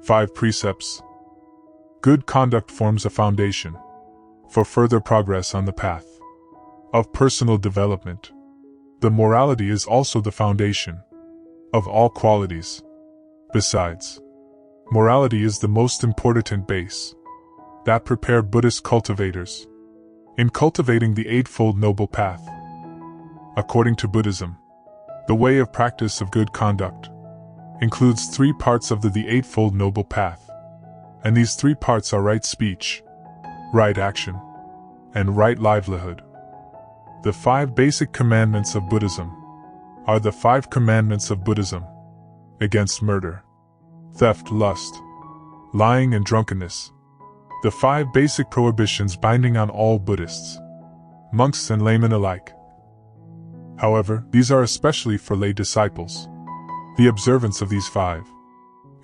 Five Precepts. Good conduct forms a foundation for further progress on the path of personal development. The morality is also the foundation of all qualities. Besides, morality is the most important base that prepare Buddhist cultivators in cultivating the Eightfold Noble Path. According to Buddhism, the way of practice of good conduct includes 3 parts of the Eightfold Noble Path, and these 3 parts are right speech, right action, and right livelihood. The 5 basic commandments of Buddhism are the 5 commandments of Buddhism against murder, theft, lust, lying, and drunkenness. The 5 basic prohibitions binding on all Buddhists, monks and laymen alike. However, these are especially for lay disciples. The observance of these 5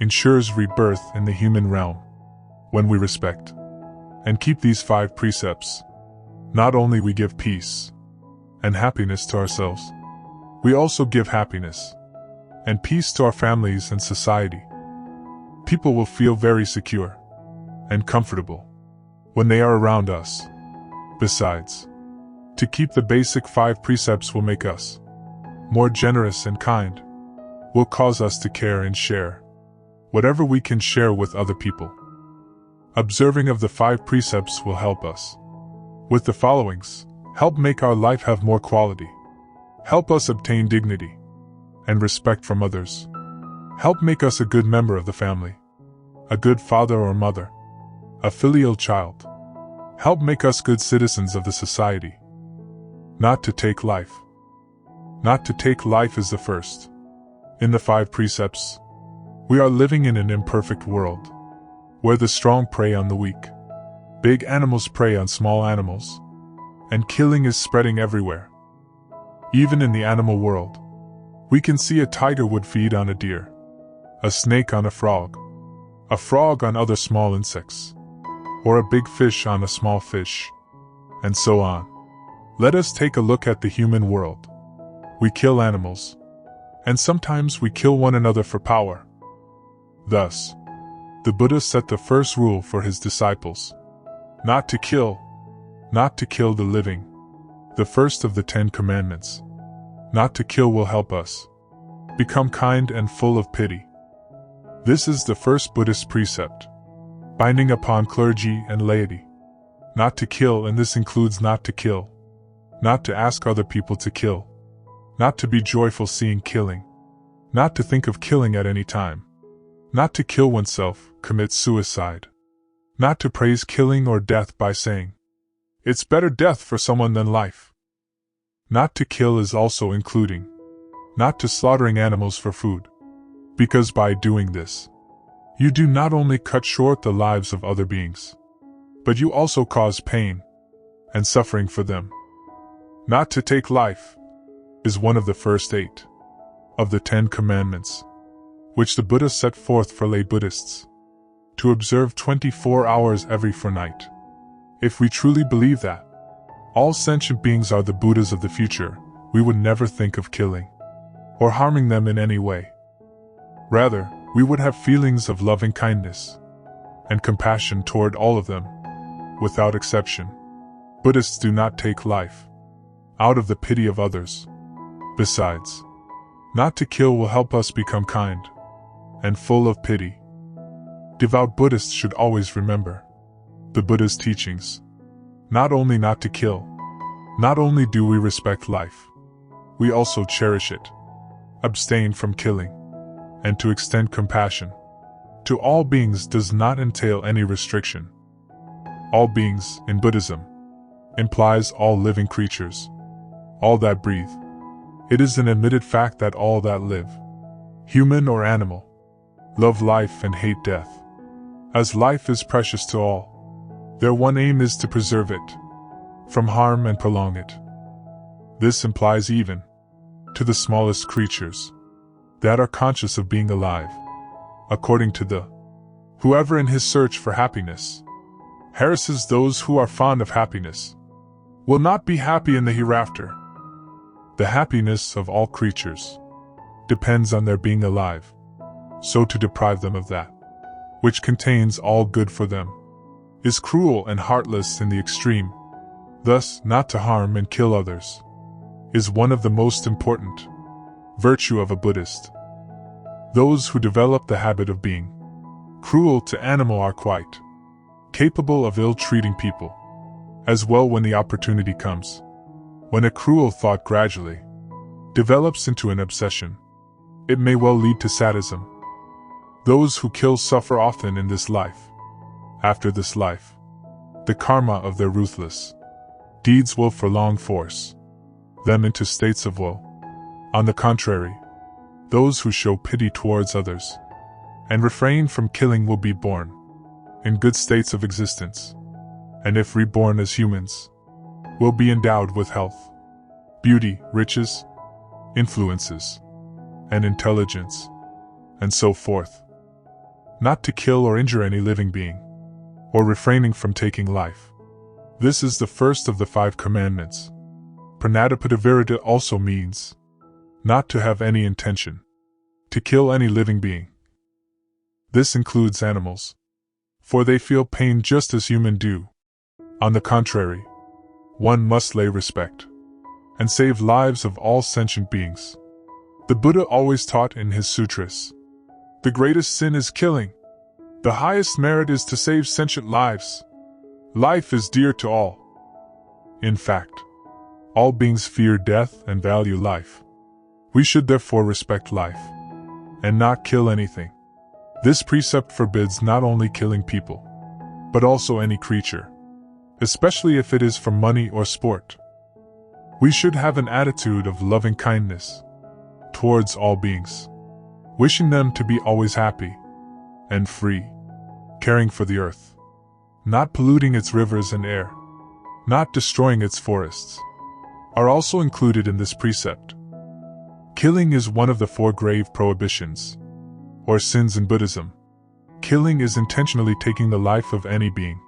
ensures rebirth in the human realm. When we respect and keep these 5 precepts, not only we give peace and happiness to ourselves, we also give happiness and peace to our families and society. People will feel very secure and comfortable when they are around us. Besides, to keep the basic 5 precepts will make us more generous and kind, will cause us to care and share whatever we can share with other people. Observing of the 5 precepts will help us with the followings: help make our life have more quality, help us obtain dignity and respect from others, help make us a good member of the family, a good father or mother, a filial child, help make us good citizens of the society. Not to take life. Not to take life is the first. In the 5 precepts, we are living in an imperfect world, where the strong prey on the weak, big animals prey on small animals, and killing is spreading everywhere. Even in the animal world, we can see a tiger would feed on a deer, a snake on a frog on other small insects, or a big fish on a small fish, and so on. Let us take a look at the human world. We kill animals, and sometimes we kill one another for power. Thus, the Buddha set the first rule for his disciples: not to kill the living. The first of the 10 commandments, not to kill, will help us become kind and full of pity. This is the first Buddhist precept, binding upon clergy and laity. Not to kill, and this includes not to kill, not to ask other people to kill, not to be joyful seeing killing, not to think of killing at any time, not to kill oneself, commit suicide, not to praise killing or death by saying, "It's better death for someone than life." Not to kill is also including not to slaughtering animals for food, because by doing this, you do not only cut short the lives of other beings, but you also cause pain and suffering for them. Not to take life is one of the first 8 of the 10 commandments, which the Buddha set forth for lay Buddhists to observe 24 hours every fortnight. If we truly believe that all sentient beings are the Buddhas of the future, we would never think of killing or harming them in any way. Rather, we would have feelings of loving kindness and compassion toward all of them, without exception. Buddhists do not take life out of the pity of others. Besides, not to kill will help us become kind and full of pity. Devout Buddhists should always remember the Buddha's teachings. Not only not to kill, not only do we respect life, we also cherish it, abstain from killing, and to extend compassion to all beings does not entail any restriction. All beings, in Buddhism, implies all living creatures, all that breathe. It is an admitted fact that all that live, human or animal, love life and hate death. As life is precious to all, their one aim is to preserve it from harm and prolong it. This implies even to the smallest creatures that are conscious of being alive. According to the whoever in his search for happiness harasses those who are fond of happiness will not be happy in the hereafter. The happiness of all creatures depends on their being alive, so to deprive them of that which contains all good for them, is cruel and heartless in the extreme. Thus, not to harm and kill others is one of the most important virtue of a Buddhist. Those who develop the habit of being cruel to animal are quite capable of ill-treating people as well when the opportunity comes. When a cruel thought gradually develops into an obsession, it may well lead to sadism. Those who kill suffer often in this life. After this life, the karma of their ruthless deeds will for long force them into states of woe. On the contrary, those who show pity towards others and refrain from killing will be born in good states of existence, and if reborn as humans, will be endowed with health, beauty, riches, influences, and intelligence, and so forth. Not to kill or injure any living being, or refraining from taking life. This is the first of the 5 commandments. Pranadapadevirata also means not to have any intention to kill any living being. This includes animals, for they feel pain just as humans do. On the contrary, one must lay respect and save lives of all sentient beings. The Buddha always taught in his sutras, the greatest sin is killing. The highest merit is to save sentient lives. Life is dear to all. In fact, all beings fear death and value life. We should therefore respect life and not kill anything. This precept forbids not only killing people, but also any creature, especially if it is for money or sport. We should have an attitude of loving kindness towards all beings, wishing them to be always happy and free, caring for the earth, not polluting its rivers and air, not destroying its forests, are also included in this precept. Killing is one of the 4 grave prohibitions, or sins in Buddhism. Killing is intentionally taking the life of any being,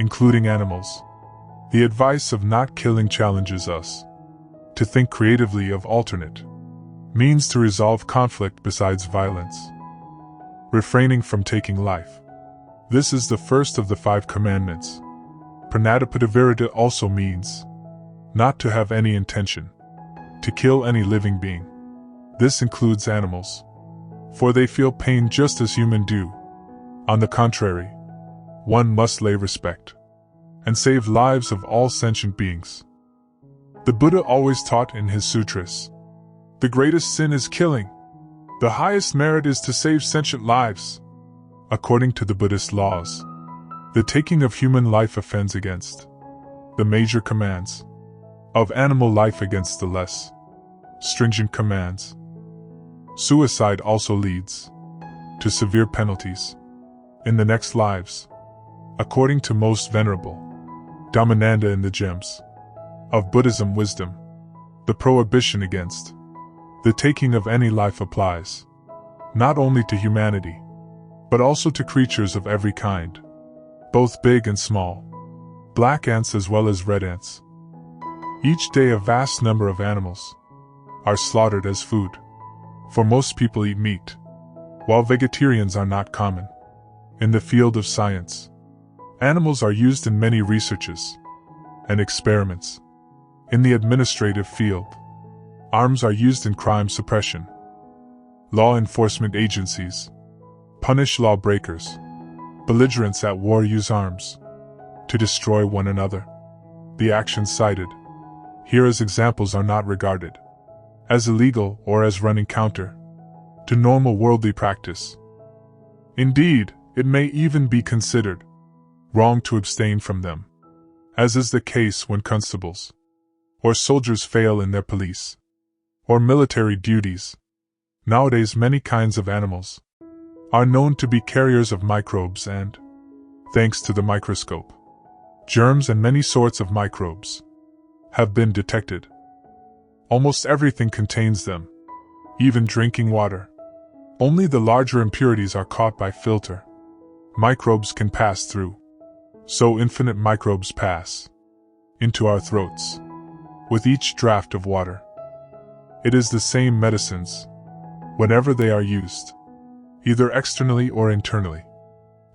including animals. The advice of not killing challenges us to think creatively of alternate means to resolve conflict besides violence. Refraining from taking life. This is the first of the 5 commandments. Pranadapadevirata also means not to have any intention to kill any living being. This includes animals, for they feel pain just as humans do. On the contrary, one must lay respect and save lives of all sentient beings. The Buddha always taught in his sutras, the greatest sin is killing. The highest merit is to save sentient lives. According to the Buddhist laws, the taking of human life offends against the major commands of animal life against the less stringent commands. Suicide also leads to severe penalties in the next lives. According to Most Venerable Dhammananda in the Gems of Buddhism Wisdom, the prohibition against the taking of any life applies not only to humanity, but also to creatures of every kind, both big and small, black ants as well as red ants. Each day a vast number of animals are slaughtered as food, for most people eat meat, while vegetarians are not common. In the field of science, animals are used in many researches and experiments. In the administrative field, arms are used in crime suppression. Law enforcement agencies punish lawbreakers. Belligerents at war use arms to destroy one another. The actions cited here as examples are not regarded as illegal or as running counter to normal worldly practice. Indeed, it may even be considered wrong to abstain from them, as is the case when constables or soldiers fail in their police or military duties. Nowadays many kinds of animals are known to be carriers of microbes and, thanks to the microscope, germs and many sorts of microbes have been detected. Almost everything contains them, even drinking water. Only the larger impurities are caught by filter. Microbes can pass through, so infinite microbes pass into our throats with each draught of water. It is the same medicines, whenever they are used, either externally or internally.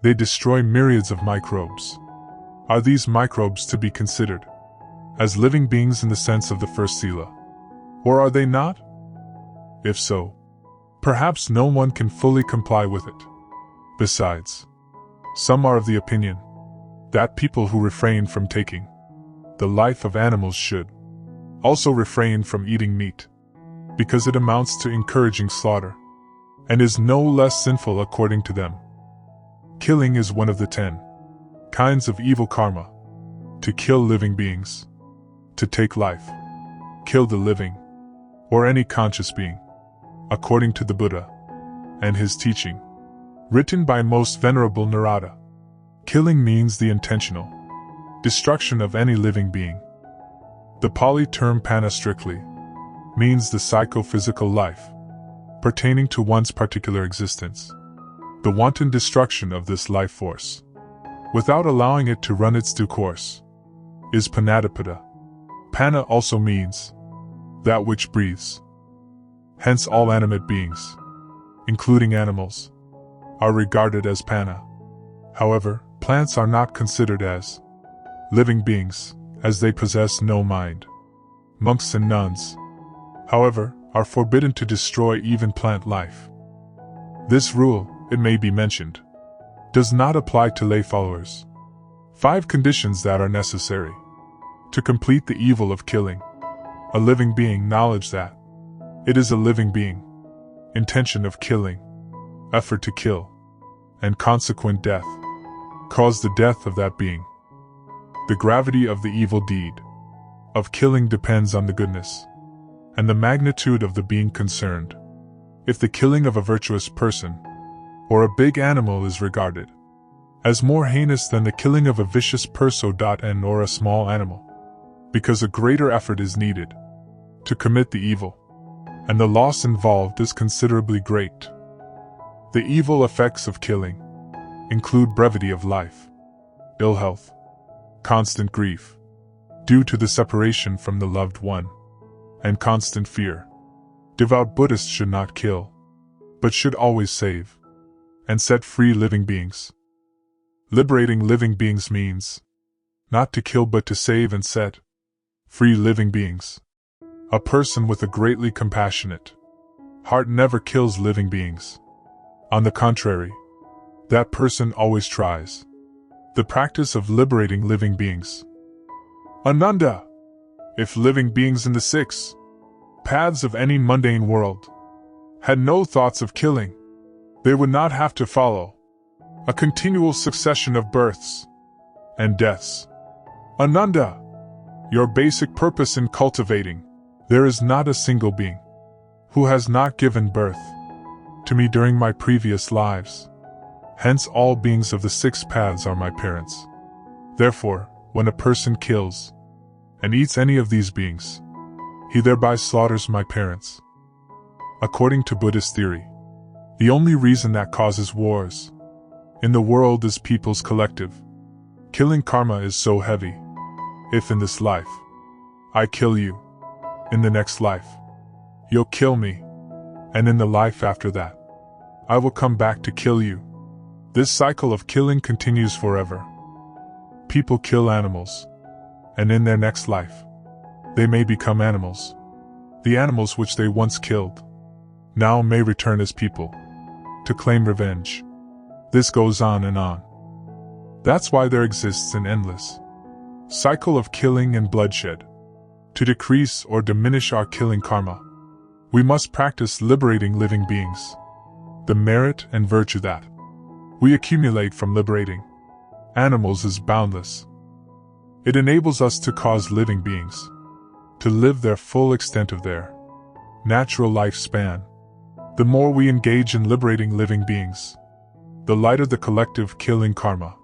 They destroy myriads of microbes. Are these microbes to be considered as living beings in the sense of the first sila? Or are they not? If so, perhaps no one can fully comply with it. Besides, some are of the opinion that people who refrain from taking the life of animals should also refrain from eating meat, because it amounts to encouraging slaughter, and is no less sinful according to them. Killing is one of the 10 kinds of evil karma. To kill living beings, to take life, kill the living, or any conscious being, according to the Buddha and his teaching, written by Most Venerable Narada. Killing means the intentional destruction of any living being. The Pali term pana strictly means the psychophysical life pertaining to one's particular existence, the wanton destruction of this life force, without allowing it to run its due course, is panadapada. Pana also means that which breathes. Hence all animate beings, including animals, are regarded as pana. However, plants are not considered as living beings, as they possess no mind. Monks and nuns, however, are forbidden to destroy even plant life. This rule, it may be mentioned, does not apply to lay followers. 5 conditions that are necessary to complete the evil of killing a living being: knowledge that it is a living being, intention of killing, effort to kill, and consequent death cause the death of that being. The gravity of the evil deed of killing depends on the goodness and the magnitude of the being concerned. If the killing of a virtuous person or a big animal is regarded as more heinous than the killing of a vicious person or a small animal, because a greater effort is needed to commit the evil, and the loss involved is considerably great. The evil effects of killing include brevity of life, ill health, constant grief due to the separation from the loved one, and constant fear. Devout Buddhists should not kill, but should always save and set free living beings. Liberating living beings means not to kill but to save and set free living beings. A person with a greatly compassionate heart never kills living beings. On the contrary, that person always tries the practice of liberating living beings. Ananda, if living beings in the 6 paths of any mundane world had no thoughts of killing, they would not have to follow a continual succession of births and deaths. Ananda, your basic purpose in cultivating, there is not a single being who has not given birth to me during my previous lives. Hence all beings of the 6 paths are my parents. Therefore, when a person kills and eats any of these beings, he thereby slaughters my parents. According to Buddhist theory, the only reason that causes wars in the world is people's collective killing karma is so heavy. If in this life I kill you, in the next life you'll kill me, and in the life after that I will come back to kill you. This cycle of killing continues forever. People kill animals, and in their next life they may become animals. The animals which they once killed now may return as people to claim revenge. This goes on and on. That's why there exists an endless cycle of killing and bloodshed. To decrease or diminish our killing karma, we must practice liberating living beings. The merit and virtue that we accumulate from liberating animals is boundless. It enables us to cause living beings to live their full extent of their natural lifespan. The more we engage in liberating living beings, the lighter the collective killing karma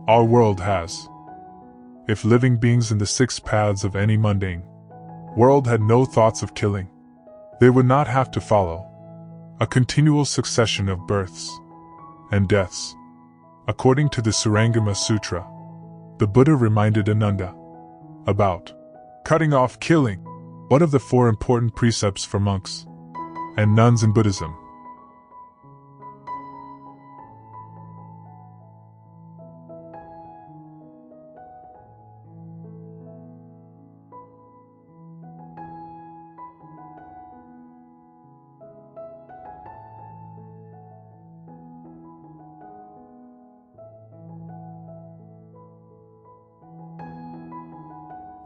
our world has. If living beings in the 6 paths of any mundane world had no thoughts of killing, they would not have to follow a continual succession of births and deaths. According to the Surangama Sutra, the Buddha reminded Ananda about cutting off killing, one of the 4 important precepts for monks and nuns in Buddhism.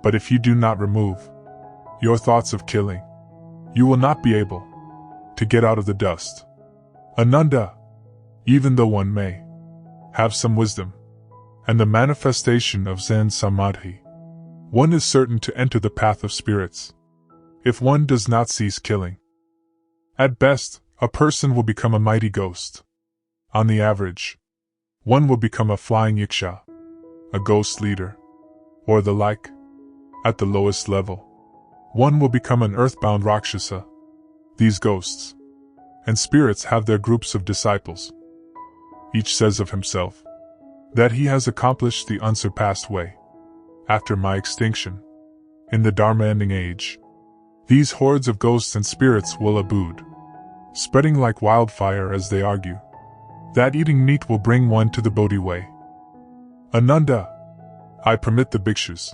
But if you do not remove your thoughts of killing, you will not be able to get out of the dust. Ananda, even though one may have some wisdom and the manifestation of Zen Samadhi, one is certain to enter the path of spirits if one does not cease killing. At best, a person will become a mighty ghost. On the average, one will become a flying yiksha, a ghost leader, or the like. At the lowest level, one will become an earthbound rakshasa. These ghosts and spirits have their groups of disciples. Each says of himself that he has accomplished the unsurpassed way. After my extinction, in the Dharma-ending age, these hordes of ghosts and spirits will abode, spreading like wildfire as they argue that eating meat will bring one to the Bodhi way. Ananda, I permit the bhikshus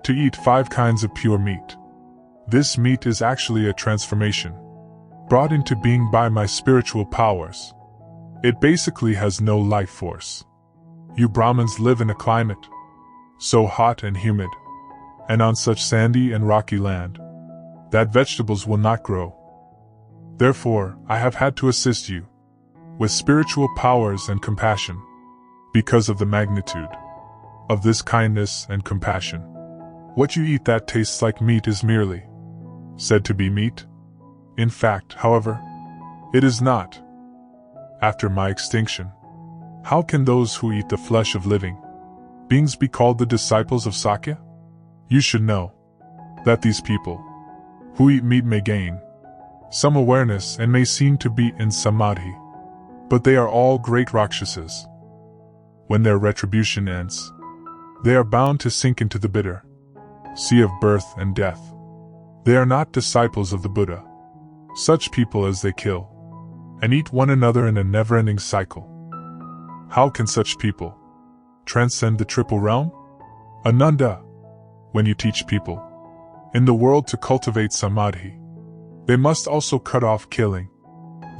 to eat 5 kinds of pure meat. This meat is actually a transformation brought into being by my spiritual powers. It basically has no life force. You Brahmins live in a climate so hot and humid, and on such sandy and rocky land, that vegetables will not grow. Therefore, I have had to assist you with spiritual powers and compassion, because of the magnitude of this kindness and compassion. What you eat that tastes like meat is merely said to be meat. In fact, however, it is not. After my extinction, how can those who eat the flesh of living beings be called the disciples of Sakya? You should know that these people who eat meat may gain some awareness and may seem to be in samadhi, but they are all great rakshasas. When their retribution ends, they are bound to sink into the bitter sea of birth and death. They are not disciples of the Buddha. Such people as they kill and eat one another in a never-ending cycle. How can such people transcend the triple realm? Ananda, when you teach people in the world to cultivate samadhi, they must also cut off killing.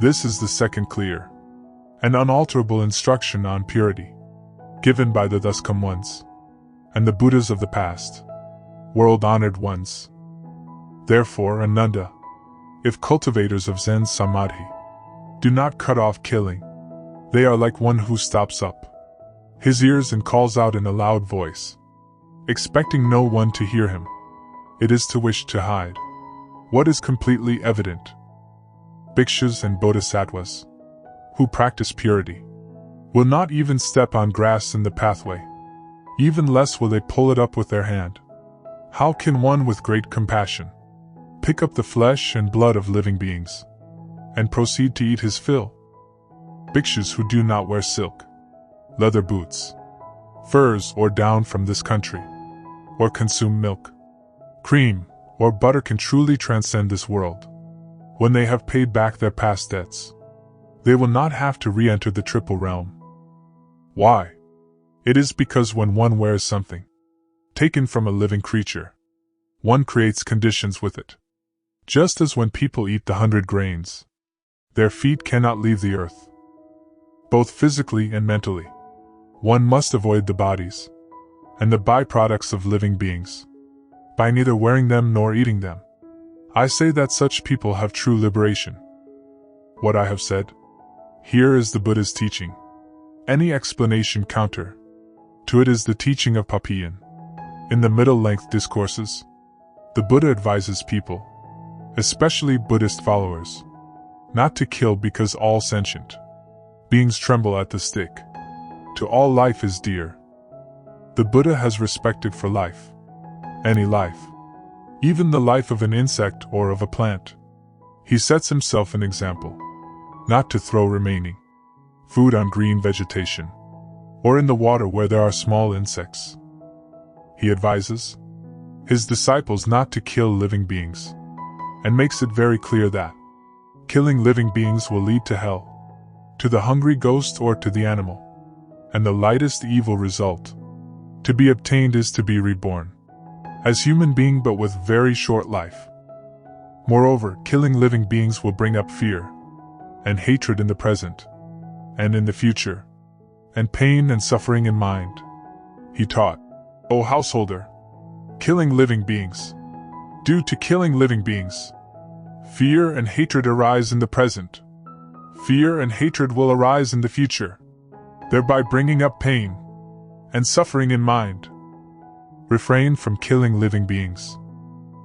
This is the second clear and unalterable instruction on purity, given by the thus come ones and the Buddhas of the past, world-honored ones. Therefore, Ananda, if cultivators of Zen Samadhi do not cut off killing, they are like one who stops up his ears and calls out in a loud voice, expecting no one to hear him. It is to wish to hide what is completely evident. Bhikshus and bodhisattvas who practice purity will not even step on grass in the pathway. Even less will they pull it up with their hand. How can one with great compassion pick up the flesh and blood of living beings and proceed to eat his fill? Bhikshus who do not wear silk, leather boots, furs or down from this country, or consume milk, cream, or butter can truly transcend this world. When they have paid back their past debts, they will not have to re-enter the triple realm. Why? It is because when one wears something taken from a living creature, one creates conditions with it. Just as when people eat the 100 grains, their feet cannot leave the earth. Both physically and mentally, one must avoid the bodies and the byproducts of living beings by neither wearing them nor eating them. I say that such people have true liberation. What I have said here is the Buddha's teaching. Any explanation counter to it is the teaching of Papian. In the middle-length discourses, the Buddha advises people, especially Buddhist followers, not to kill because all sentient beings tremble at the stick. To all life is dear. The Buddha has respect for life. Any life, even the life of an insect or of a plant. He sets himself an example, not to throw remaining food on green vegetation, or in the water where there are small insects. He advises his disciples not to kill living beings, and makes it very clear that killing living beings will lead to hell, to the hungry ghost or to the animal, and the lightest evil result to be obtained is to be reborn as human being but with very short life. Moreover, killing living beings will bring up fear and hatred in the present and in the future, and pain and suffering in mind. He taught, O householder, Killing living beings. Due to killing living beings, fear and hatred arise in the present. Fear and hatred will arise in the future, thereby bringing up pain and suffering in mind. Refrain from killing living beings.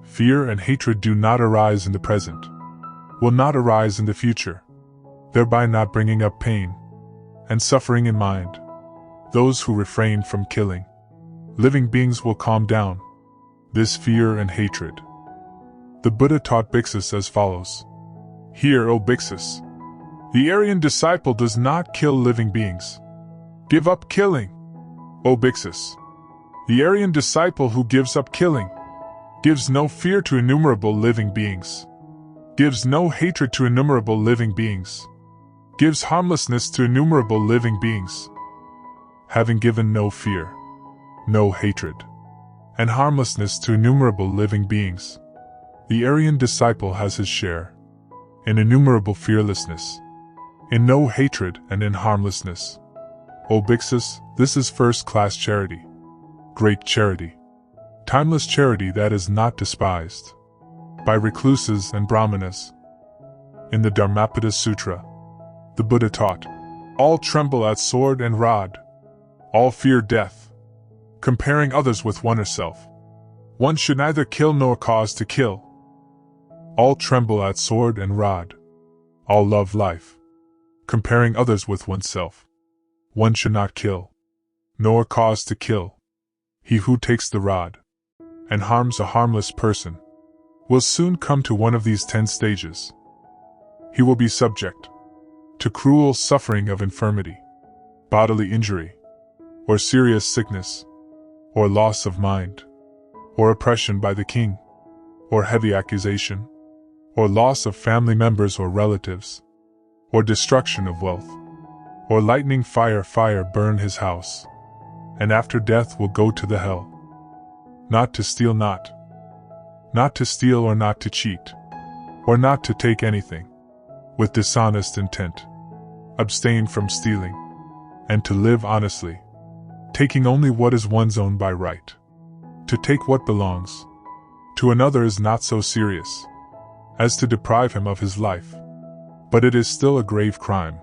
Fear and hatred do not arise in the present, will not arise in the future, thereby not bringing up pain and suffering in mind. Those who refrain from killing living beings will calm down this fear and hatred. The Buddha taught bhikkhus as follows. Hear, O bhikkhus. The Aryan disciple does not kill living beings. Give up killing, O bhikkhus. The Aryan disciple who gives up killing gives no fear to innumerable living beings, gives no hatred to innumerable living beings, gives harmlessness to innumerable living beings. Having given no fear, no hatred, and harmlessness to innumerable living beings, the Aryan disciple has his share in innumerable fearlessness, in no hatred and in harmlessness. O bhikkhus, this is first-class charity, great charity, timeless charity that is not despised by recluses and brahmanas. In the Dharmapada Sutra, the Buddha taught, all tremble at sword and rod, all fear death, comparing others with oneself. One should neither kill nor cause to kill. All tremble at sword and rod, all love life, comparing others with oneself. One should not kill, nor cause to kill. He who takes the rod and harms a harmless person will soon come to one of these 10 stages. He will be subject to cruel suffering of infirmity, bodily injury, or serious sickness, or loss of mind, or oppression by the king, or heavy accusation, or loss of family members or relatives, or destruction of wealth, or lightning fire burn his house, and after death will go to the hell. Not to steal, not to steal or not to cheat, or not to take anything with dishonest intent. Abstain from stealing, and to live honestly, taking only what is one's own by right. To take what belongs to another is not so serious as to deprive him of his life, but it is still a grave crime,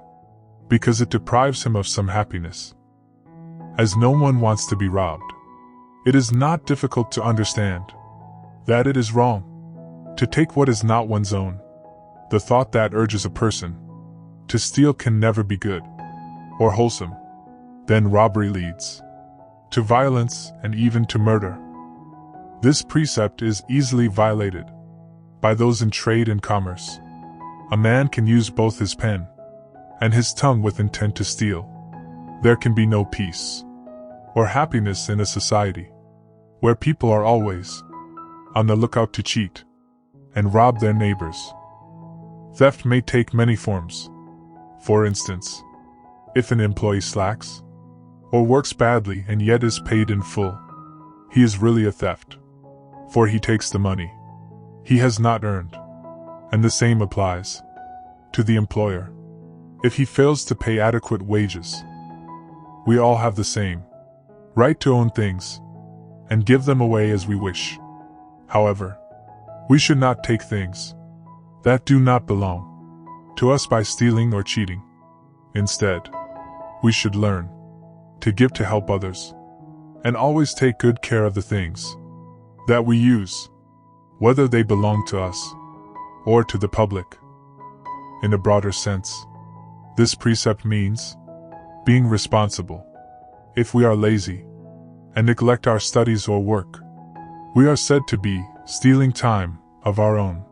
because it deprives him of some happiness. As no one wants to be robbed, it is not difficult to understand that it is wrong to take what is not one's own. The thought that urges a person to steal can never be good or wholesome. Then robbery leads to violence and even to murder. This precept is easily violated by those in trade and commerce. A man can use both his pen and his tongue with intent to steal. There can be no peace or happiness in a society where people are always on the lookout to cheat and rob their neighbors. Theft may take many forms. For instance, if an employee slacks or works badly and yet is paid in full, he is really a theft, for he takes the money he has not earned. And the same applies to the employer if he fails to pay adequate wages. We all have the same right to own things and give them away as we wish. However, we should not take things that do not belong to us by stealing or cheating. Instead, we should learn to give to help others, and always take good care of the things that we use, whether they belong to us or to the public. In a broader sense, this precept means being responsible. If we are lazy and neglect our studies or work, we are said to be stealing time of our own.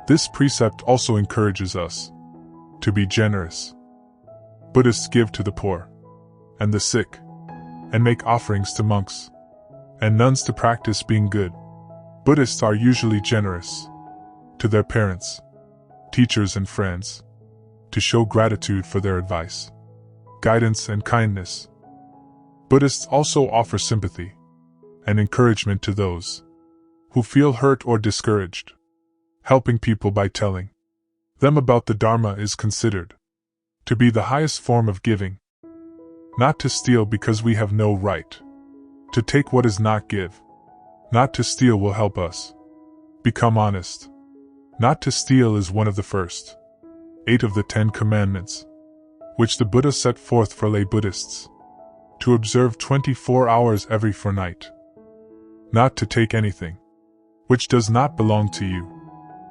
This precept also encourages us to be generous. Buddhists give to the poor and the sick, and make offerings to monks and nuns to practice being good. Buddhists are usually generous to their parents, teachers and friends, to show gratitude for their advice, guidance and kindness. Buddhists also offer sympathy and encouragement to those who feel hurt or discouraged. Helping people by telling them about the Dharma is considered to be the highest form of giving. Not to steal because we have no right to take what is not give, Not to steal will help us become honest. Not to steal is one of the first 8 of the 10 commandments, which the Buddha set forth for lay Buddhists to observe 24 hours every fortnight. Not to take anything which does not belong to you,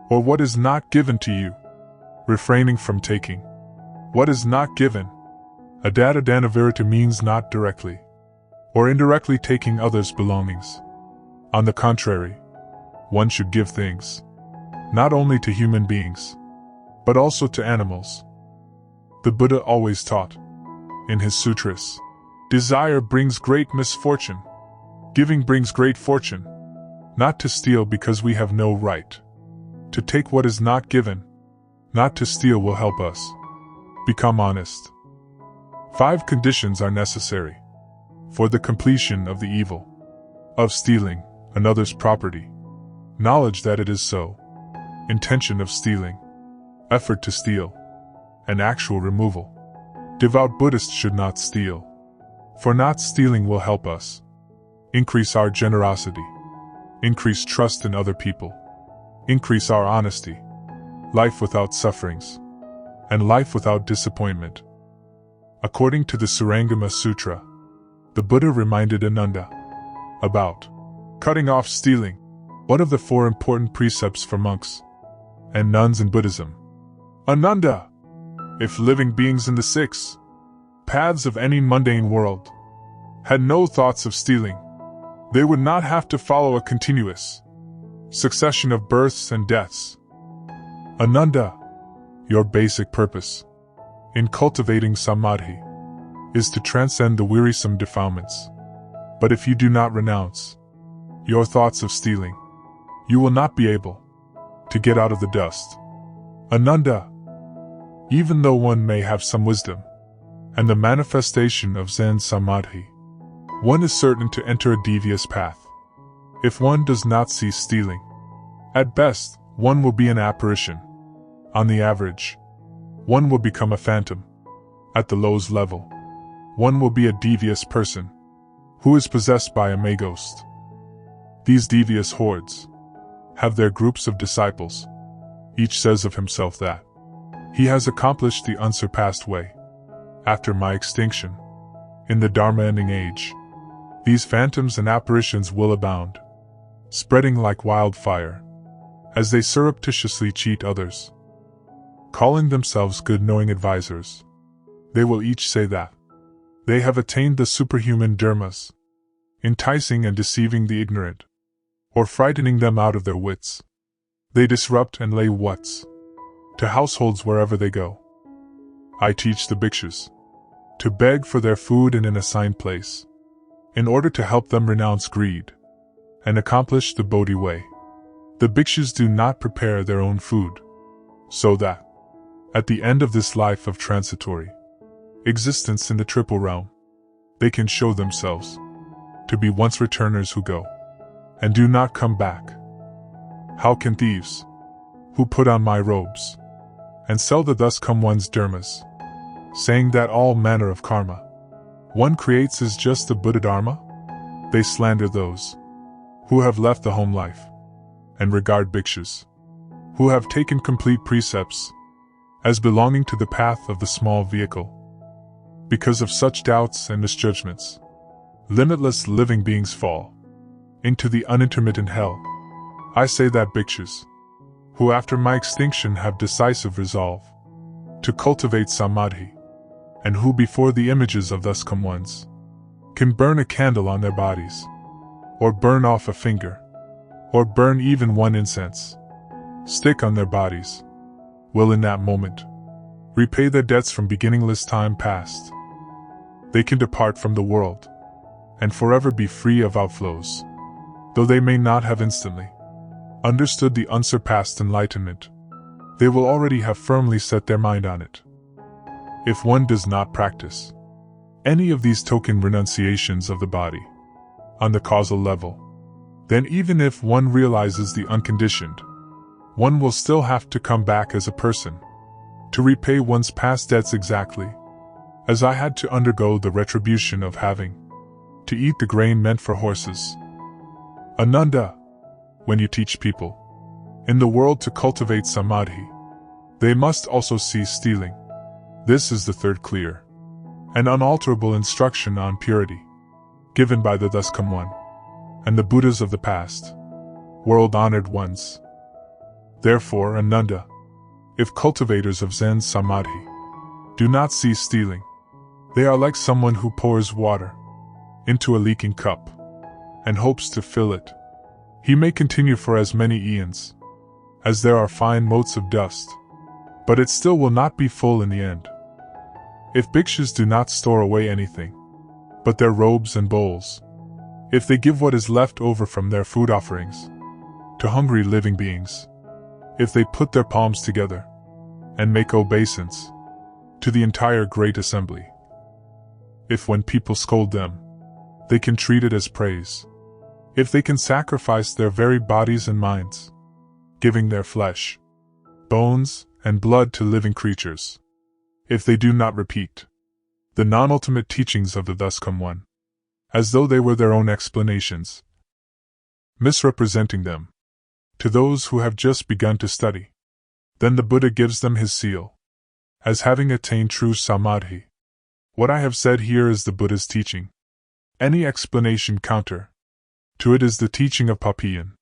or what is not given to you, refraining from taking what is not given. Adatta danavirata means not directly or indirectly taking others' belongings. On the contrary, one should give things not only to human beings, but also to animals. The Buddha always taught in his sutras, desire brings great misfortune, giving brings great fortune. Not to steal because we have no right to take what is not given. Not to steal will help us become honest. 5 conditions are necessary for the completion of the evil of stealing another's property: knowledge that it is so, intention of stealing, effort to steal, and actual removal. Devout Buddhists should not steal, for not stealing will help us increase our generosity, increase trust in other people, increase our honesty, life without sufferings, and life without disappointment. According to the Surangama Sutra, the Buddha reminded Ananda about cutting off stealing, one of the 4 important precepts for monks and nuns in Buddhism. Ananda, if living beings in the 6 paths of any mundane world had no thoughts of stealing, they would not have to follow a continuous succession of births and deaths. Ananda, your basic purpose in cultivating samadhi is to transcend the wearisome defilements. But if you do not renounce your thoughts of stealing, you will not be able to get out of the dust. Ananda, even though one may have some wisdom and the manifestation of Zen samadhi, one is certain to enter a devious path. If one does not cease stealing, at best, one will be an apparition. On the average, one will become a phantom. At the lowest level, one will be a devious person who is possessed by a may ghost. These devious hordes have their groups of disciples. Each says of himself that he has accomplished the unsurpassed way. After my extinction, in the Dharma-ending age, these phantoms and apparitions will abound, spreading like wildfire, as they surreptitiously cheat others. Calling themselves good knowing advisors, they will each say that they have attained the superhuman dharmas, enticing and deceiving the ignorant, or frightening them out of their wits. They disrupt and lay wats to households wherever they go. I teach the bhikshus to beg for their food in an assigned place, in order to help them renounce greed and accomplish the Bodhi way. The bhikshus do not prepare their own food, so that, at the end of this life of transitory existence in the triple realm, they can show themselves to be once returners who go and do not come back. How can thieves, who put on my robes and sell the thus come one's dharmas, saying that all manner of karma one creates is just the Buddha Dharma? They slander those who have left the home life and regard bhikshus who have taken complete precepts as belonging to the path of the small vehicle. Because of such doubts and misjudgments, limitless living beings fall into the unintermittent hell. I say that bhikshus, who after my extinction have decisive resolve to cultivate samadhi, and who before the images of thus come ones can burn a candle on their bodies, or burn off a finger, or burn even one incense stick on their bodies, will in that moment repay their debts from beginningless time past. They can depart from the world and forever be free of outflows, though they may not have instantly understood the unsurpassed enlightenment. They will already have firmly set their mind on it. If one does not practice any of these token renunciations of the body on the causal level, then even if one realizes the unconditioned, one will still have to come back as a person to repay one's past debts, exactly as I had to undergo the retribution of having to eat the grain meant for horses. Ananda, when you teach people in the world to cultivate samadhi, they must also cease stealing. This is the third clear and unalterable instruction on purity, given by the thus come one and the Buddhas of the past, world-honored ones. Therefore, Ananda, if cultivators of Zen samadhi do not cease stealing, they are like someone who pours water into a leaking cup and hopes to fill it. He may continue for as many eons as there are fine motes of dust, but it still will not be full in the end. If bhikshus do not store away anything but their robes and bowls, if they give what is left over from their food offerings to hungry living beings, if they put their palms together and make obeisance to the entire great assembly, if when people scold them, they can treat it as praise, if they can sacrifice their very bodies and minds, giving their flesh, bones, and blood to living creatures, if they do not repeat the non-ultimate teachings of the thus come one, as though they were their own explanations, misrepresenting them to those who have just begun to study, then the Buddha gives them his seal, as having attained true samadhi. What I have said here is the Buddha's teaching. Any explanation counter to it is the teaching of Papian.